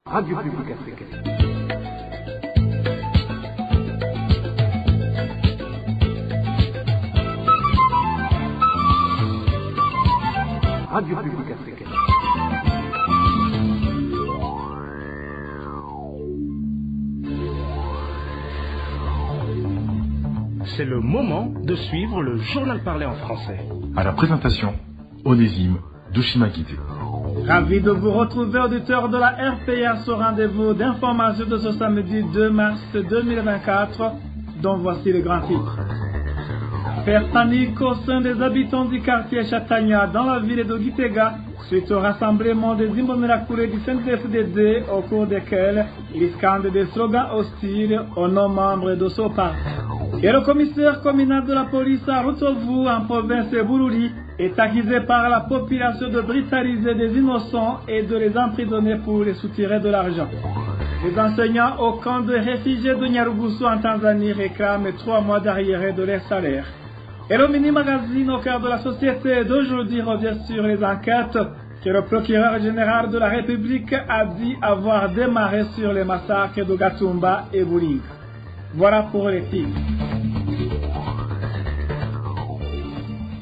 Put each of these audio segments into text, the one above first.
Radio Publique Africaine. Radio Publique Africaine. C'est le moment de suivre le journal parlé en français. À la présentation, Onésime Douchimakité. Ravi de vous retrouver, auditeurs de la RPA, ce rendez-vous d'information de ce samedi 2 mars 2024, dont voici les grands titres. Faire panique au sein des habitants du quartier Chatagna dans la ville de Gitega, suite au rassemblement des Imbonerakure du CNDD-FDD, au cours desquels ils scandent des slogans hostiles aux non-membres de ce parti. Et le commissaire communal de la police à Rutovu, en province de Bururi, est accusé par la population de brutaliser des innocents et de les emprisonner pour les soutirer de l'argent. Les enseignants au camp de réfugiés de Nyarugusu en Tanzanie réclament 3 mois d'arriérés de leur salaire. Et le mini-magazine au cœur de la société d'aujourd'hui revient sur les enquêtes que le procureur général de la République a dit avoir démarré sur les massacres de Gatumba et Buringa. Voilà pour les titres.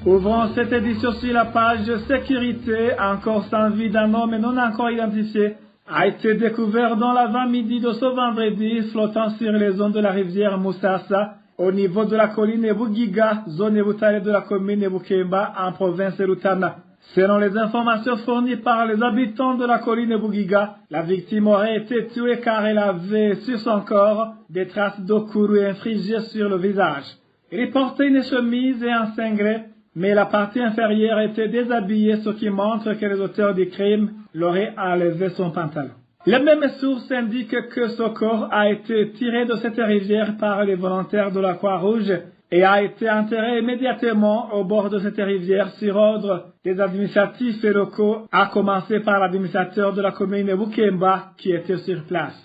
Ouvrons cette édition sur la page sécurité. Encore sans vie d'un homme non encore identifié a été découvert dans l'avant-midi de ce vendredi, flottant sur les zones de la rivière Moussassa, au niveau de la colline Bugiga, zone Butare de la commune Bukemba, en province de Rutana. Selon les informations fournies par les habitants de la colline Bugiga, la victime aurait été tuée car elle avait sur son corps des traces d'eau courue infligées sur le visage. Elle portait une chemise et un cinglet, mais la partie inférieure était déshabillée, ce qui montre que les auteurs du crime l'auraient enlevé son pantalon. Les mêmes sources indiquent que ce corps a été tiré de cette rivière par les volontaires de la Croix-Rouge et a été enterré immédiatement au bord de cette rivière sur ordre des administratifs et locaux, à commencer par l'administrateur de la commune de Bukemba qui était sur place.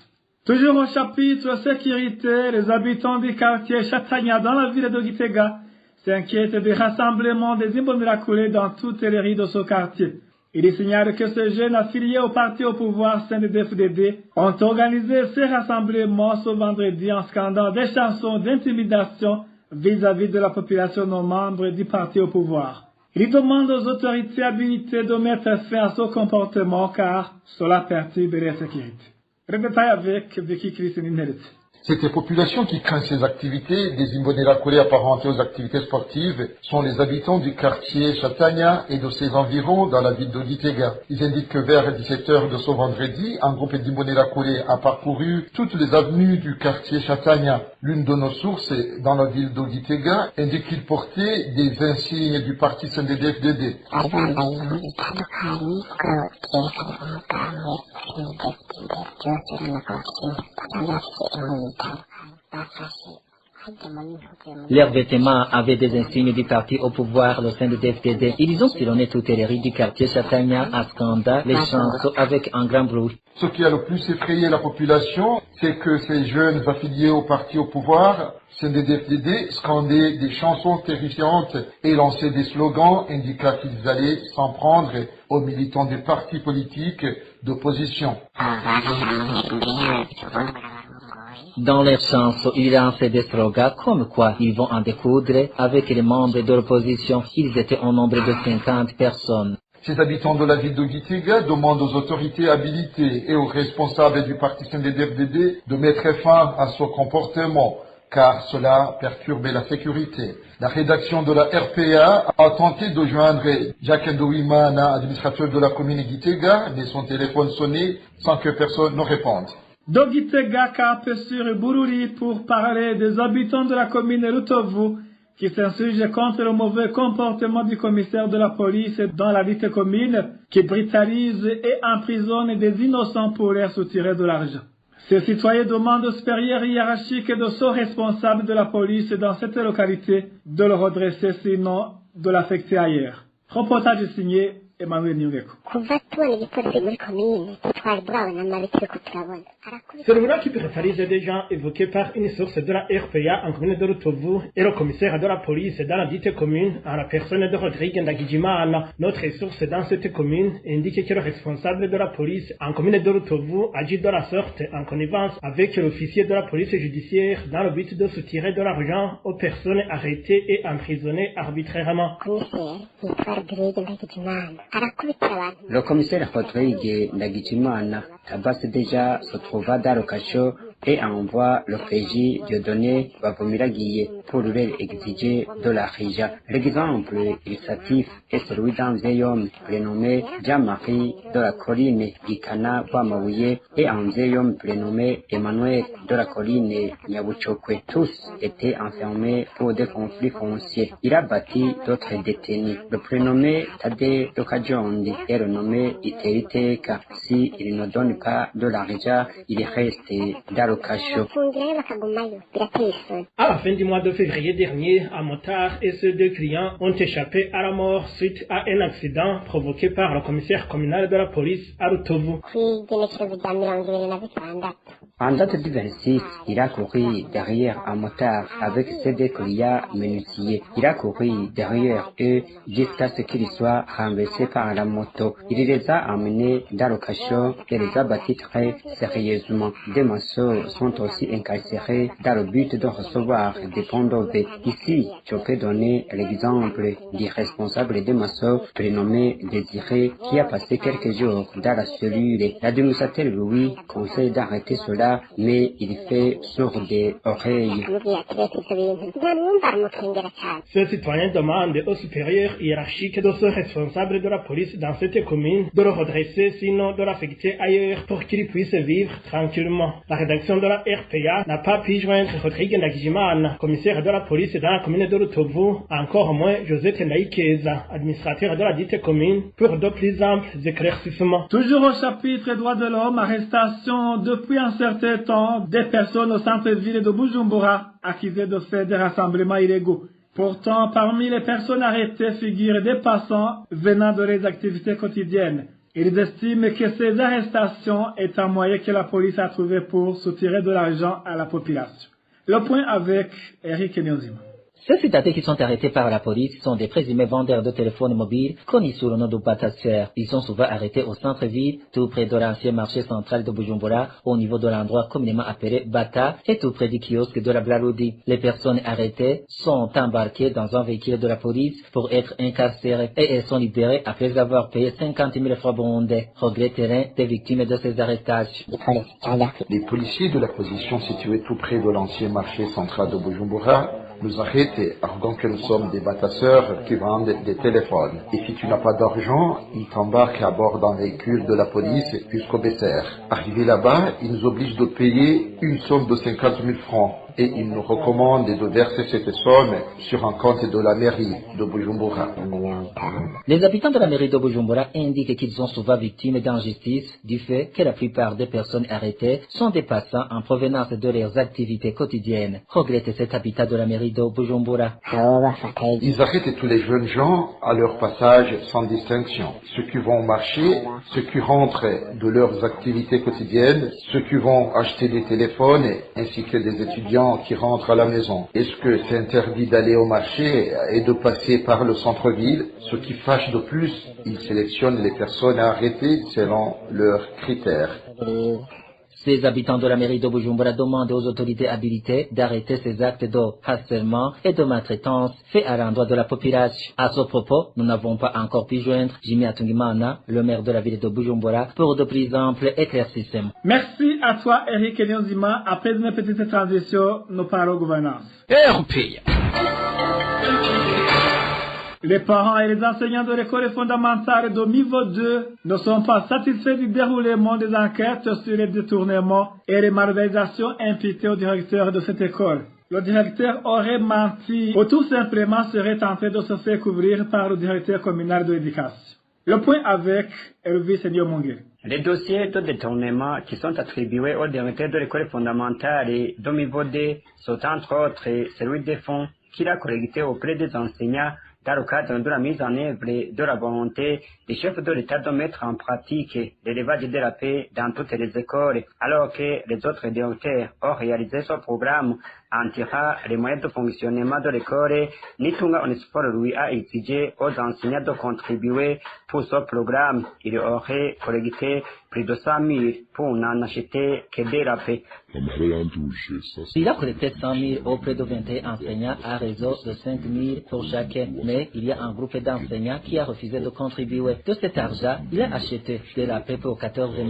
Toujours au chapitre sécurité, les habitants du quartier Chatagna dans la ville de Gitega s'inquiètent des rassemblements des Imbonerakure dans toutes les rues de ce quartier. Il signale que ces jeunes affiliés au parti au pouvoir CNDD-FDD ont organisé ces rassemblements ce vendredi en scandant des chansons d'intimidation vis-à-vis de la population non membre du parti au pouvoir. Il demande aux autorités habilitées de mettre fin à ce comportement car cela perturbe la sécurité. Le détail avec Vicky Christine. Cette population qui craint ces activités, des Imbonerakure apparentés aux activités sportives, sont les habitants du quartier Chatagna et de ses environs dans la ville de Gitega. Ils indiquent que vers 17h de ce vendredi, un groupe d'Imbonerakure a parcouru toutes les avenues du quartier Chatagna. L'une de nos sources dans la ville de Gitega indique qu'ils portaient des insignes du parti CNDD-FDD. Leurs vêtements avaient des insignes du parti au pouvoir, le CNDD-FDD. Ils ont sillonné toutes les rues du quartier Chatagna à scander les chansons avec un grand bruit. Ce qui a le plus effrayé la population, c'est que ces jeunes affiliés au parti au pouvoir, CNDD-FDD, scandaient des chansons terrifiantes et lançaient des slogans indiquant qu'ils allaient s'en prendre aux militants des partis politiques d'opposition. Dans leurs chansons, ils lançaient des slogans comme quoi ils vont en découdre avec les membres de l'opposition. Ils étaient au nombre de 50 personnes. Ces habitants de la ville de Gitega demandent aux autorités habilitées et aux responsables du parti CNDD-FDD de mettre fin à ce comportement, car cela perturbe la sécurité. La rédaction de la RPA a tenté de joindre Jacques Ndouimana, administrateur de la commune Gitega, mais son téléphone sonnait sans que personne ne réponde. De Gitega cap sur Bururi pour parler des habitants de la commune Rutovu qui s'insurgent contre le mauvais comportement du commissaire de la police dans la dite commune qui brutalise et emprisonne des innocents pour leur soutirer de l'argent. Ces citoyens demandent au supérieur hiérarchique de ce responsable de la police dans cette localité de le redresser sinon de l'affecter ailleurs. Reportage signé Emmanuel Nyungeko. kuva tubona igipolisi muri komine twari burabona amabi turiko turabona. C'est le voilà qui préférise des gens évoqués par une source de la RPA en commune de Rutovu et le commissaire de la police dans la dite commune en la personne de Rodrigue Ndagijimana. Notre source dans cette commune indique que le responsable de la police en commune de Rutovu agit de la sorte en connivence avec l'officier de la police judiciaire dans le but de soutirer de l'argent aux personnes arrêtées et emprisonnées arbitrairement. Le commissaire Rodrigue Ndagijimana tabasse déjà se trouva dans le cachot et envoie le PJ Dieudonné Bavumiragiye pour lui exiger de l'argent. L'exemple illustratif est celui d'un vieil homme prénommé Jean-Marie de la colline Gikana Wamabuye et un vieil homme prénommé Emmanuel de la colline Nyabuchokwe. Tous étaient enfermés pour des conflits fonciers. Il a bâti d'autres détenus. Le prénommé Tade Dokajondi est renommé Iteriteka. Si il ne donne pas de l'argent, il reste dans le cachot. À la fin du mois de février dernier, un motard et ses deux clients ont échappé à la mort suite à un accident provoqué par le commissaire communal de la police à Rutovu. En date du 26, il a couru derrière un motard avec ses deux clients minutieux. Il a couru derrière eux jusqu'à ce qu'ils soient renversés par la moto. Il les a emmenés dans le cachot et les a battus très sérieusement. Des morceaux sont aussi incarcérés dans le but de recevoir des ponts d'OV. Ici, je peux donner l'exemple du responsable des morceaux prénommé Désiré qui a passé quelques jours dans la cellule. L'administrateur Louis conseille d'arrêter cela, mais il fait sourd des oreilles. Ce citoyen demande au supérieur hiérarchique de ce responsable de la police dans cette commune de le redresser, sinon de l'affecter ailleurs pour qu'il puisse vivre tranquillement. La rédaction de la RPA n'a pas pu joindre Rodrigue Ndagijimana, commissaire de la police dans la commune de Rutovu, encore moins Josette Ndaikeza, administrateur de la dite commune, pour de plus amples éclaircissements. Toujours au chapitre droits de l'homme, arrestation depuis un certain temps des personnes au centre-ville de Bujumbura accusées de faire des rassemblements illégaux. Pourtant, parmi les personnes arrêtées figurent des passants venant de leurs activités quotidiennes. Ils estiment que ces arrestations est un moyen que la police a trouvé pour soutirer de l'argent à la population. Le point avec Eric Nyonzima. Ceux citadins qui sont arrêtés par la police sont des présumés vendeurs de téléphones mobiles connus sous le nom de batasseurs. Ils sont souvent arrêtés au centre-ville, tout près de l'ancien marché central de Bujumbura, au niveau de l'endroit communément appelé Bata, et tout près du kiosque de la Blarudi. Les personnes arrêtées sont embarquées dans un véhicule de la police pour être incarcérées et elles sont libérées après avoir payé 50 000 francs burundais. Regret terrain des victimes de ces arrestations. Les policiers de la position située tout près de l'ancien marché central de Bujumbura nous arrêtent arguant que nous sommes des batasseurs qui vendent des téléphones. Et si tu n'as pas d'argent, ils t'embarquent à bord d'un véhicule de la police jusqu'au Besser. Arrivé là-bas, ils nous obligent de payer une somme de 50 000 francs. Et ils nous recommandent de verser cette somme sur un compte de la mairie de Bujumbura. Les habitants de la mairie de Bujumbura indiquent qu'ils sont souvent victimes d'injustice du fait que la plupart des personnes arrêtées sont des passants en provenance de leurs activités quotidiennes. Regrette cet habitat de la mairie de Bujumbura. Ils arrêtent tous les jeunes gens à leur passage sans distinction. Ceux qui vont au marché, ceux qui rentrent de leurs activités quotidiennes, ceux qui vont acheter des téléphones, ainsi que des étudiants qui rentrent à la maison. Est-ce que c'est interdit d'aller au marché et de passer par le centre-ville? Ce qui fâche de plus, ils sélectionnent les personnes à arrêter selon leurs critères. Ces habitants de la mairie de Bujumbura demandent aux autorités habilitées d'arrêter ces actes de harcèlement et de maltraitance faits à l'endroit de la population. À ce propos, nous n'avons pas encore pu joindre Jimmy Atungimana, le maire de la ville de Bujumbura, pour de plus amples éclaircissements. Merci à toi, Eric Nyonzima. Après une petite transition, nous parlons gouvernance. Les parents et les enseignants de l'école fondamentale de niveau 2 ne sont pas satisfaits du déroulement des enquêtes sur les détournements et les malversations imputées au directeur de cette école. Le directeur aurait menti ou tout simplement serait tenté de se faire couvrir par le directeur communal de l'éducation. Le point avec Elvis Nyomongé. Les dossiers de détournement qui sont attribués au directeur de l'école fondamentale de niveau 2 sont entre autres celui des fonds qu'il a collectés auprès des enseignants dans le cadre de la mise en œuvre de la volonté des chefs de l'État de mettre en pratique l'élevage de la paix dans toutes les écoles, alors que les autres directeurs ont réalisé ce programme en tirant les moyens de fonctionnement de l'école. Nitunga Onesphore lui a exigé aux enseignants de contribuer pour ce programme. Il aurait collecté plus de 100 000 pour n'en acheter que de la paix. Il a collecté 100 000 auprès de 21 enseignants à réseau de 5 000 pour chacun, mais il y a un groupe d'enseignants qui a refusé de contribuer. De cet argent, il a acheté de la paix pour 14 000.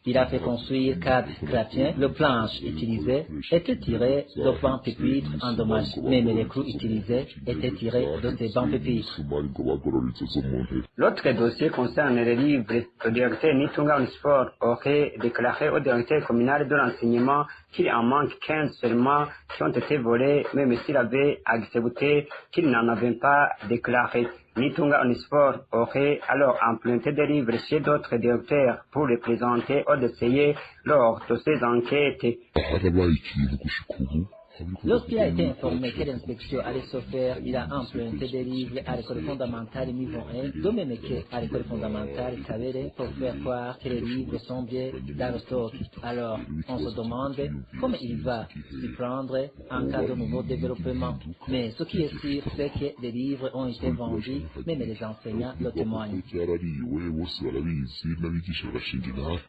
Il a fait construire 4 chrétiens. Le planche utilisé était tiré de bancs pupitres endommagés, mais les clous utilisés étaient tirés de ces bancs pupitres. L'autre dossier concerne les livres. Le directeur Nitunga Onesphore aurait déclaré au directeur communal de l'enseignement qu'il en manque 15 seulement qui ont été volés, même s'il avait accepté qu'il n'en avait pas déclaré. Nitunga Onesphore aurait alors emprunté des livres chez d'autres directeurs pour les présenter aux dossiers lors de ces enquêtes. Lorsqu'il a été informé que l'inspection allait se faire, il a emprunté des livres à l'école fondamentale niveau 1, de même qu'à l'école fondamentale Kabere, pour faire croire que les livres sont bien dans le stock. Alors, on se demande comment il va s'y prendre en cas de nouveau développement. Mais ce qui est sûr, c'est que les livres ont été vendus, même les enseignants le témoignent.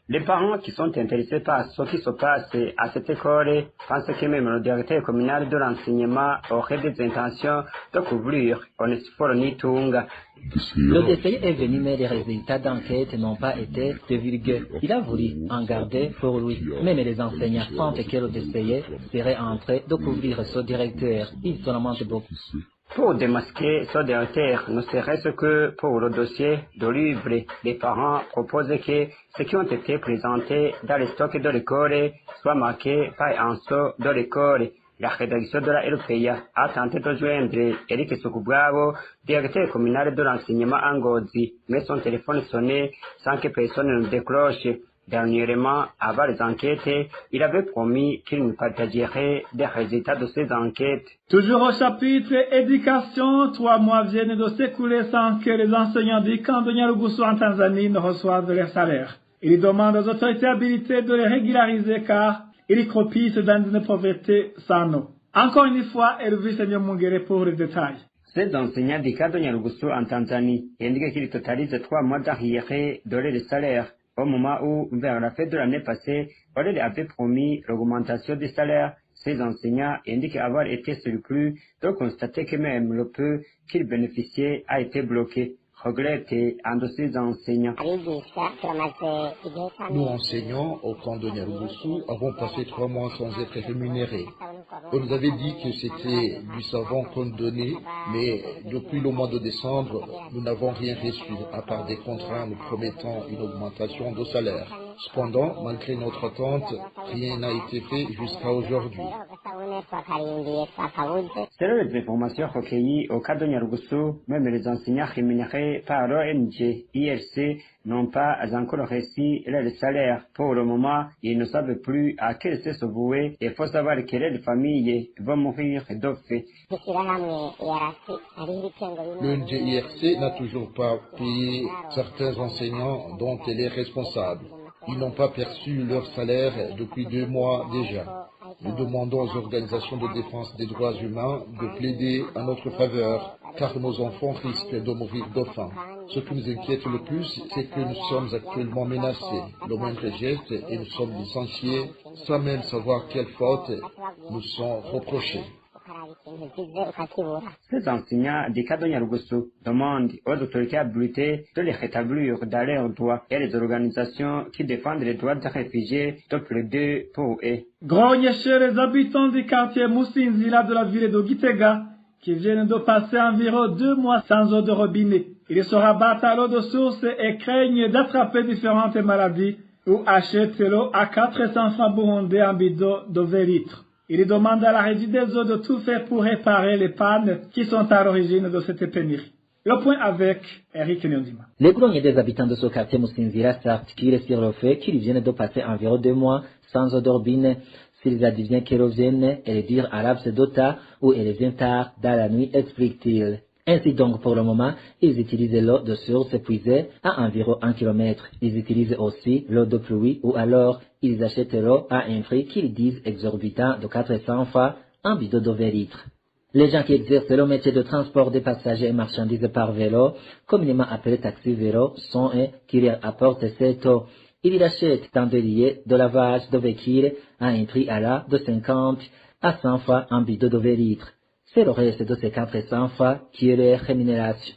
Les parents qui sont intéressés par ce qui se passe à cette école pensent que même le directeur communal de l'enseignement aurait des intentions de couvrir Onesphore Nitunga. Le DCI est venu, mais les résultats d'enquête n'ont pas été divulgués. Il a voulu en garder pour lui. Même les enseignants sentent que le DCI serait en train de couvrir ce directeur. Ils se lamentent beaucoup. Pour démasquer ce directeur, ne serait-ce que pour le dossier de livres, les parents proposent que ceux qui ont été présentés dans les stocks de l'école soient marqués par un sceau de l'école. La rédaction de la RPA a tenté de joindre Eric Sukubwabo, directeur communal de l'enseignement en Ngozi, mais son téléphone sonnait sans que personne ne décroche. Dernièrement, avant les enquêtes, il avait promis qu'il nous partagerait des résultats de ces enquêtes. Toujours au chapitre éducation, 3 mois viennent de s'écouler sans que les enseignants du camp de Nyarugusu en Tanzanie ne reçoivent leur salaire. Il demande aux autorités habilitées de les régulariser car ils cropissent dans une pauvreté sans nom. Encore une fois, Elvis Mungere pour les détails. Ces enseignants du camp de Nyarugusu en Tanzanie indiquent qu'ils totalisent 3 mois d'arriérés de leur salaire. Au moment où, vers la fin de l'année passée, on leur avait promis l'augmentation des salaires, ces enseignants indiquent avoir été surpris de constater que même le peu qu'ils bénéficiaient a été bloqué. Regrette un de ces enseignants. Nous, enseignants au camp de Nyarugusu, avons passé 3 mois sans être rémunérés. On nous avait dit que c'était du savon qu'on donnait, mais depuis le mois de décembre, nous n'avons rien reçu, à part des contrats nous promettant une augmentation de salaire. Cependant, malgré notre attente, rien n'a été fait jusqu'à aujourd'hui. Selon les informations recueillies au cas de Nyarugusu, même les enseignants rémunérés par l'ONG IRC n'ont pas encore reçu leur salaire. Pour le moment, ils ne savent plus à quel se vouer et il faut savoir que les familles vont mourir de faim. L'ONG IRC n'a toujours pas payé certains enseignants dont elle est responsable. Ils n'ont pas perçu leur salaire depuis 2 mois déjà. Nous demandons aux organisations de défense des droits humains de plaider en notre faveur, car nos enfants risquent de mourir de faim. Ce qui nous inquiète le plus, c'est que nous sommes actuellement menacés. Le moindre geste et nous sommes licenciés, sans même savoir quelles fautes nous sont reprochées. Ces enseignants du cas de Nyarugusu demandent aux autorités habilitées de les rétablir dans leurs droits et les organisations qui défendent les droits des réfugiés de plaider pour eux. Grogne chez les habitants du quartier Musinzira de la ville de Gitega qui viennent de passer environ 2 mois sans eau de robinet. Ils se rabattent à l'eau de source et craignent d'attraper différentes maladies ou achètent l'eau à 400 francs burundais en bidon de 20 litres. Il demande à la régie des eaux de tout faire pour réparer les pannes qui sont à l'origine de cette pénurie. Le point avec Eric Nyondima. Les grognes des habitants de ce quartier Musinzira s'articulent sur le fait qu'ils viennent de passer environ 2 mois sans eau de robinet. S'ils adviennent qu'elle revienne, elle est dire arabe se dota ou elle vient tard dans la nuit, explique-t-il. Ainsi donc, pour le moment, ils utilisent l'eau de source puisée à environ 1 km. Ils utilisent aussi l'eau de pluie ou alors ils achètent l'eau à un prix qu'ils disent exorbitant de 400 francs un bidon de 20 litres. Les gens qui exercent le métier de transport des passagers et marchandises par vélo, communément appelé taxi-vélo, sont eux qui leur apportent cette eau. Ils achètent dans des lieux de lavage de véhicules à un prix allant de 50 à 100 francs un bidon de 20 litres. C'est le reste de ces 400 francs qui est leur rémunération.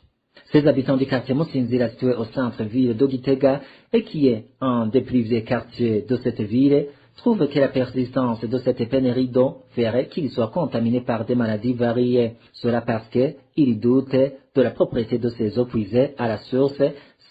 Ces habitants du quartier Musinzira situé au centre-ville de Gitega et qui est un des plus vieux quartiers de cette ville, trouvent que la persistance de cette pénurie d'eau ferait qu'ils soient contaminés par des maladies variées. Cela parce qu'ils doutent de la propriété de ces eaux puisées à la source,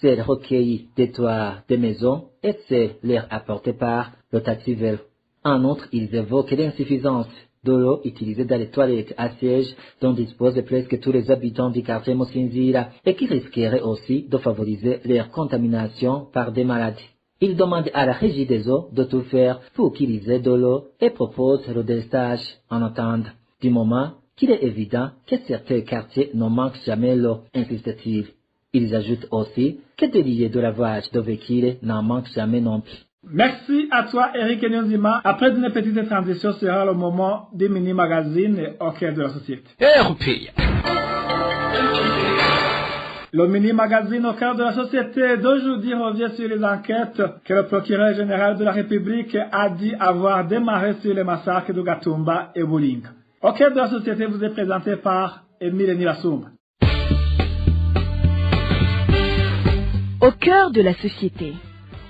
celles recueillies des toits des maisons et celles leur apportées par le taxi-vélo. En outre, ils évoquent l'insuffisance de l'eau utilisée dans les toilettes à siège dont disposent presque tous les habitants du quartier Musinzira et qui risquerait aussi de favoriser leur contamination par des maladies. Ils demandent à la régie des eaux de tout faire pour utiliser de l'eau et proposent le délestage en attendant. Du moment qu'il est évident que certains quartiers ne manquent jamais l'eau, insiste-t-il. Ils ajoutent aussi que des lieux de lavage de véhicules n'en manquent jamais non plus. Merci à toi, Eric Enyonzima. Après une petite transition sera le moment des mini-magazines au cœur de la société. Le mini-magazine au cœur de la société d'aujourd'hui revient sur les enquêtes que le procureur général de la République a dit avoir démarré sur les massacres de Gatumba et Bulinga. Au cœur de la société vous est présenté par Emile Nilassoumba. Au cœur de la société.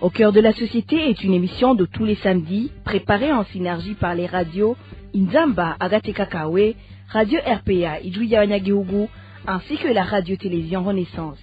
Au cœur de la société est une émission de tous les samedis, préparée en synergie par les radios Inzamba, Agateka Kawe, Radio RPA, Idouya Wanyagihugu, ainsi que la radio-télévision Renaissance.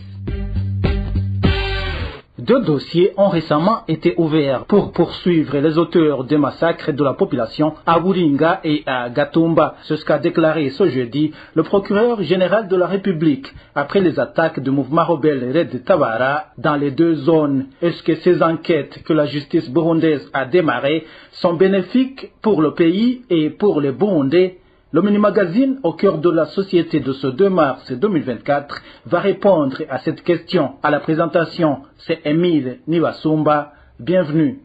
2 dossiers ont récemment été ouverts pour poursuivre les auteurs des massacres de la population à Bulinga et à Gatumba. C'est ce qu'a déclaré ce jeudi le procureur général de la République après les attaques du mouvement rebelle Red Tabara dans les 2 zones. Est-ce que ces enquêtes que la justice burundaise a démarrées sont bénéfiques pour le pays et pour les Burundais? Le mini-magazine au cœur de la société de ce 2 mars 2024 va répondre à cette question. À la présentation, c'est Emile Nilassoumba. Bienvenue.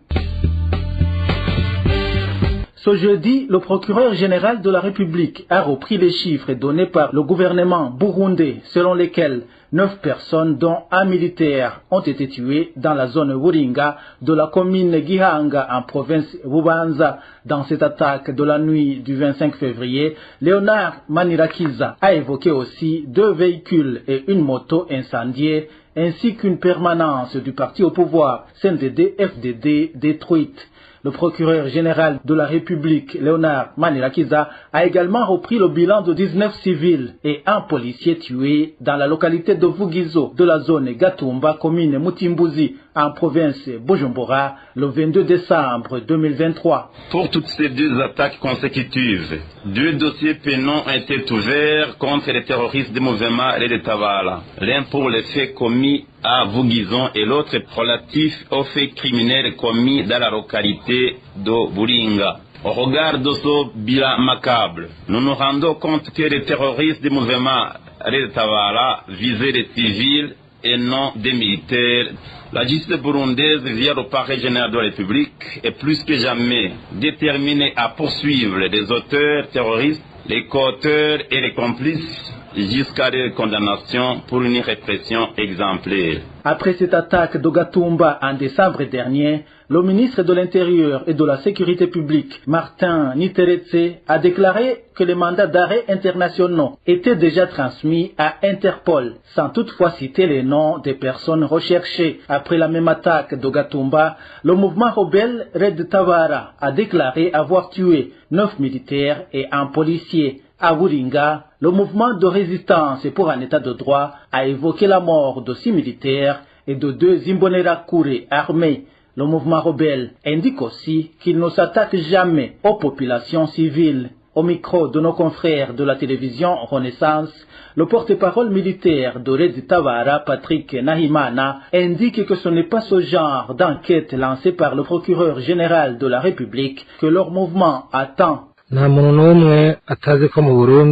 Ce jeudi, le procureur général de la République a repris les chiffres donnés par le gouvernement burundais selon lesquels 9 personnes, dont un militaire, ont été tuées dans la zone Bulinga de la commune Gihanga en province Bubanza. Dans cette attaque de la nuit du 25 février, Léonard Manirakiza a évoqué aussi 2 véhicules et une moto incendiée, ainsi qu'une permanence du parti au pouvoir CNDD-FDD détruite. Le procureur général de la République, Léonard Manirakiza, a également repris le bilan de 19 civils et un policier tué dans la localité de Vugizo de la zone Gatumba, commune Mutimbuzi, en province Bujumbura, le 22 décembre 2023. Pour toutes ces 2 attaques consécutives, 2 dossiers pénaux ont été ouverts contre les terroristes du mouvement Red Tabara. L'un pour les faits commis à Vugizon et l'autre relatif aux faits criminels commis dans la localité de Bulinga. Au regard de ce bilan macabre, nous nous rendons compte que les terroristes du mouvement Red Tabara visaient les civils et non des militaires. La justice burundaise, via le parquet général de la République, est plus que jamais déterminée à poursuivre les auteurs terroristes, les co-auteurs et les complices jusqu'à des condamnations pour une répression exemplaire. Après cette attaque de Gatumba en décembre dernier, le ministre de l'Intérieur et de la Sécurité publique, Martin Niteretse, a déclaré que les mandats d'arrêt internationaux étaient déjà transmis à Interpol, sans toutefois citer les noms des personnes recherchées. Après la même attaque de Gatumba, le mouvement rebelle Red Tabara a déclaré avoir tué 9 militaires et un policier. À Bulinga, le mouvement de résistance pour un état de droit a évoqué la mort de 6 militaires et de 2 Imbonerakure armés. Le mouvement rebelle indique aussi qu'il ne s'attaque jamais aux populations civiles. Au micro de nos confrères de la télévision Renaissance, le porte-parole militaire de Red Tabara, Patrick Nahimana, indique que ce n'est pas ce genre d'enquête lancée par le procureur général de la République que leur mouvement attend.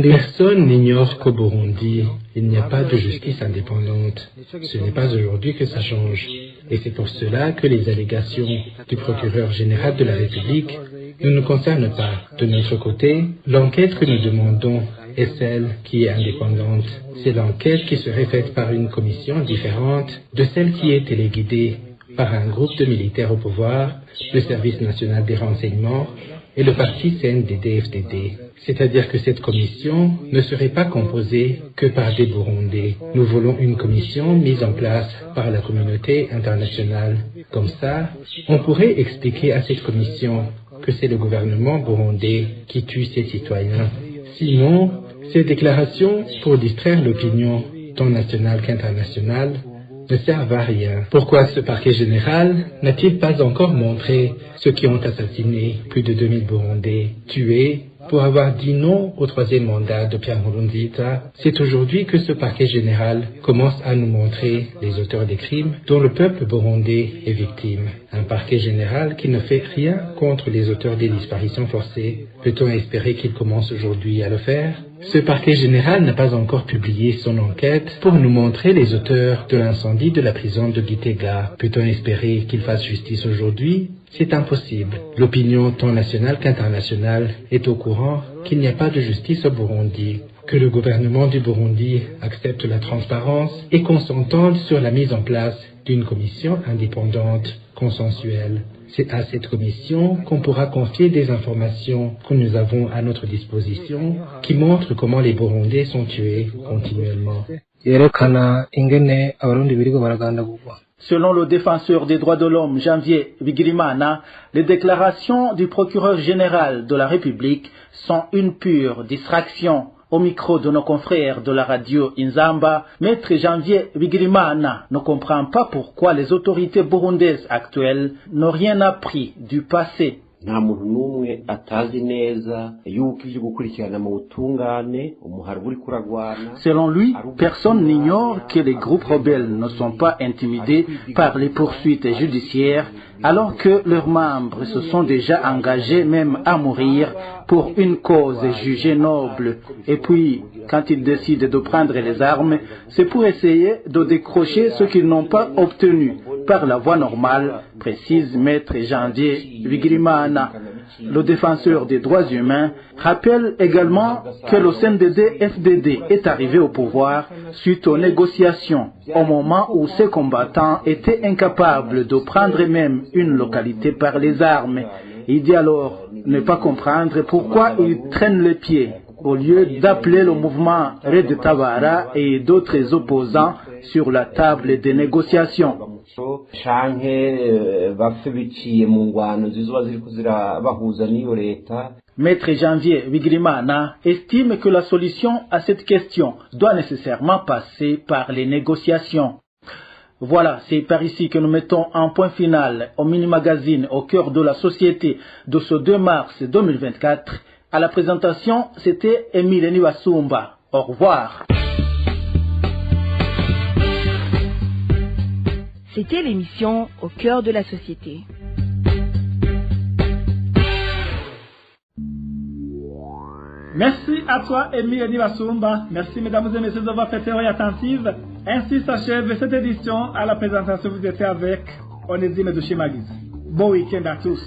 Personne n'ignore qu'au Burundi, il n'y a pas de justice indépendante. Ce n'est pas aujourd'hui que ça change. Et c'est pour cela que les allégations du procureur général de la République ne nous concernent pas. De notre côté, l'enquête que nous demandons est celle qui est indépendante. C'est l'enquête qui serait faite par une commission différente de celle qui est téléguidée par un groupe de militaires au pouvoir, le Service national des renseignements et le parti CNDD-FDD. C'est-à-dire que cette commission ne serait pas composée que par des Burundais. Nous voulons une commission mise en place par la communauté internationale. Comme ça, on pourrait expliquer à cette commission que c'est le gouvernement burundais qui tue ses citoyens. Sinon, ces déclarations pour distraire l'opinion, tant nationale qu'internationale, ne servent à rien. Pourquoi ce parquet général n'a-t-il pas encore montré ceux qui ont assassiné plus de 2000 Burundais, tués pour avoir dit non au troisième mandat de Pierre Nkurunziza? C'est aujourd'hui que ce parquet général commence à nous montrer les auteurs des crimes dont le peuple burundais est victime. Un parquet général qui ne fait rien contre les auteurs des disparitions forcées. Peut-on espérer qu'il commence aujourd'hui à le faire? Ce parquet général n'a pas encore publié son enquête pour nous montrer les auteurs de l'incendie de la prison de Gitega. Peut-on espérer qu'il fasse justice aujourd'hui? C'est impossible. L'opinion tant nationale qu'internationale est au courant qu'il n'y a pas de justice au Burundi, que le gouvernement du Burundi accepte la transparence et qu'on s'entende sur la mise en place d'une commission indépendante, consensuelle. C'est à cette commission qu'on pourra confier des informations que nous avons à notre disposition qui montrent comment les Burundais sont tués continuellement. Selon le défenseur des droits de l'homme Janvier Bigirimana, les déclarations du procureur général de la République sont une pure distraction. Au micro de nos confrères de la radio Inzamba, Maître Janvier Bigirimana ne comprend pas pourquoi les autorités burundaises actuelles n'ont rien appris du passé. Selon lui, personne n'ignore que les groupes rebelles ne sont pas intimidés par les poursuites judiciaires, alors que leurs membres se sont déjà engagés même à mourir pour une cause jugée noble. Et puis, quand ils décident de prendre les armes, c'est pour essayer de décrocher ce qu'ils n'ont pas obtenu par la voie normale, précise Maître Janvier Bigirimana. Le défenseur des droits humains rappelle également que le CNDD-FDD est arrivé au pouvoir suite aux négociations, au moment où ses combattants étaient incapables de prendre même une localité par les armes. Il dit alors ne pas comprendre pourquoi ils traînent les pieds, au lieu d'appeler le mouvement Red Tabara et d'autres opposants sur la table des négociations. Maître Janvier Bigirimana estime que la solution à cette question doit nécessairement passer par les négociations. Voilà, c'est par ici que nous mettons un point final au mini-magazine au cœur de la société de ce 2 mars 2024. À la présentation, c'était Émile Niwasumba. Au revoir. C'était l'émission Au cœur de la société. Merci à toi, Émile Niwasumba. Merci, mesdames et messieurs, d'avoir prêté oreille attentive. Ainsi s'achève cette édition. À la présentation, vous étiez avec Onésime de chez Magis. Bon week-end à tous.